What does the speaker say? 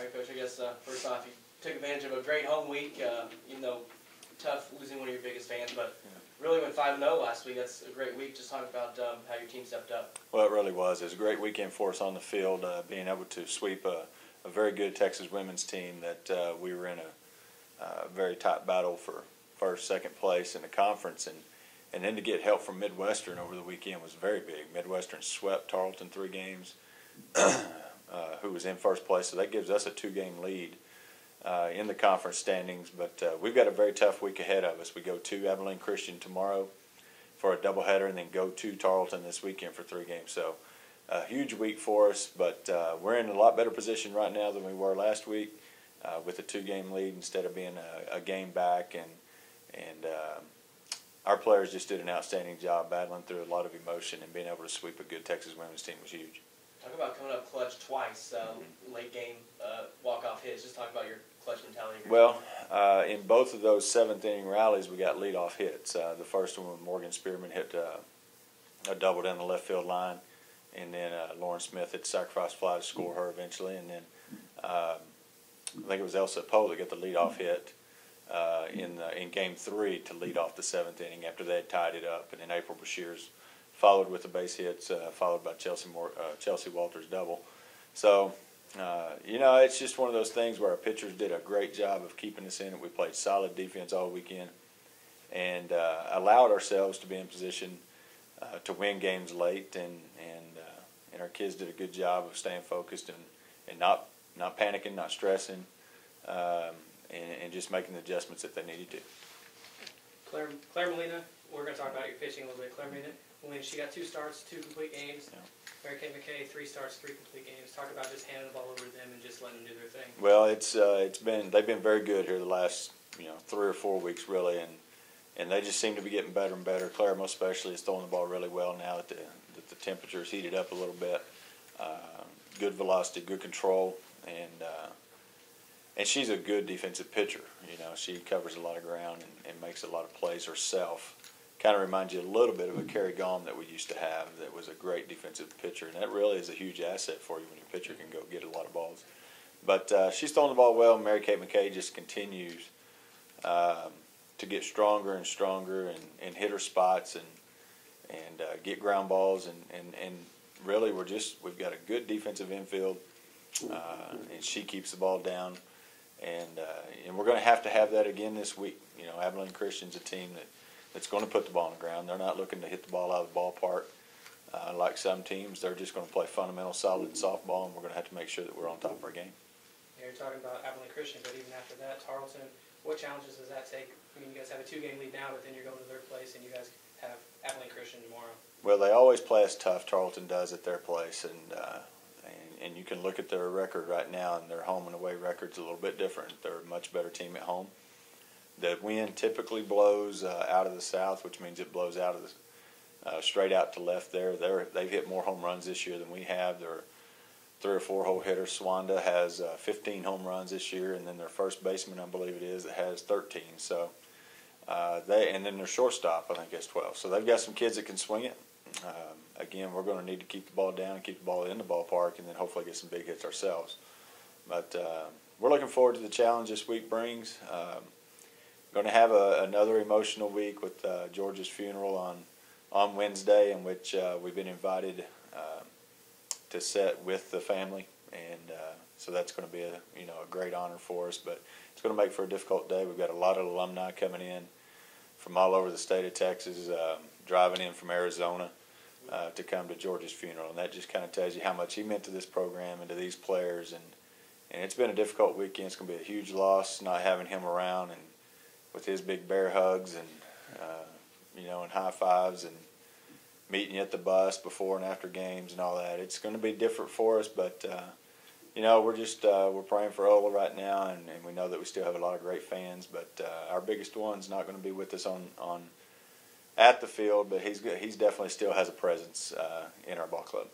All right, Coach, I guess first off, you took advantage of a great home week, even though tough losing one of your biggest fans, but really went 5-0 last week. That's a great week. Just talk about how your team stepped up. Well, it really was. It was a great weekend for us on the field, being able to sweep a very good Texas women's team that we were in a very tight battle for first, second place in the conference, and then to get help from Midwestern over the weekend was very big. Midwestern swept Tarleton 3 games, who was in first place, so that gives us a 2-game lead in the conference standings. But we've got a very tough week ahead of us. We go to Abilene Christian tomorrow for a doubleheader, and then go to Tarleton this weekend for 3 games. So a huge week for us, but we're in a lot better position right now than we were last week with a 2-game lead instead of being a game back. And our players just did an outstanding job battling through a lot of emotion, and being able to sweep a good Texas women's team was huge. Talk about coming up clutch twice, late game walk-off hits. Just talk about your clutch mentality. Well, in both of those 7th-inning rallies, we got leadoff hits. The first one when Morgan Spearman hit a double down the left field line, and then Lauren Smith hit sacrifice fly to score her eventually, and then I think it was Elsa Poe that got the leadoff hit in Game 3 to lead off the 7th inning after they had tied it up, and then April Bashir's followed with the base hits, followed by Chelsea Walters' double. So, you know, it's just one of those things where our pitchers did a great job of keeping us in it. We played solid defense all weekend and allowed ourselves to be in position to win games late, and our kids did a good job of staying focused and not panicking, not stressing, and just making the adjustments that they needed to. Claire Molina, we're going to talk about your pitching a little bit. Claire Molina, she got 2 starts, 2 complete games. Yeah. Mary Kate McKay, 3 starts, 3 complete games. Talk about just handing the ball over to them and just letting them do their thing. Well, they've been very good here the last 3 or 4 weeks really, and they just seem to be getting better and better. Claire most especially is throwing the ball really well now that the temperature's heated up a little bit. Good velocity, good control, and she's a good defensive pitcher. You know, she covers a lot of ground and makes a lot of plays herself. Kind of reminds you a little bit of a Carrie Gaume that we used to have that was a great defensive pitcher, and that really is a huge asset for you when your pitcher can go get a lot of balls. But she's throwing the ball well. Mary Kate McKay just continues to get stronger and stronger and hit her spots and get ground balls, and really we've got a good defensive infield, and she keeps the ball down, and we're going to have that again this week. You know, Abilene Christian's a team that's going to put the ball on the ground. They're not looking to hit the ball out of the ballpark like some teams. They're just going to play fundamental, solid softball, and we're going to have to make sure that we're on top of our game. Yeah, you're talking about Abilene Christian, but even after that, Tarleton, what challenges does that take? I mean, you guys have a 2-game lead now, but then you're going to 3rd place, and you guys have Abilene Christian tomorrow. Well, they always play us tough. Tarleton does at their place, and you can look at their record right now, and their home and away record's a little bit different. They're a much better team at home. The wind typically blows out of the south, which means it blows out of the straight out to left there. They've hit more home runs this year than we have. They're 3 or 4 hole hitter. Swanda has 15 home runs this year, and then their first baseman, I believe it is, that has 13. So and then their shortstop, I think, has 12. So they've got some kids that can swing it. Again, we're going to need to keep the ball down and keep the ball in the ballpark, and then hopefully get some big hits ourselves. But we're looking forward to the challenge this week brings. Going to have another emotional week with George's funeral on Wednesday, in which we've been invited to sit with the family, and so that's going to be a great honor for us. But it's going to make for a difficult day. We've got a lot of alumni coming in from all over the state of Texas, driving in from Arizona to come to George's funeral, and that just kind of tells you how much he meant to this program and to these players. And it's been a difficult weekend. It's going to be a huge loss not having him around, and with his big bear hugs and and high fives and meeting you at the bus before and after games and all that. It's going to be different for us, but we're praying for Ola right now, and we know that we still have a lot of great fans. But our biggest one's not going to be with us at the field, but he's definitely still has a presence in our ball club.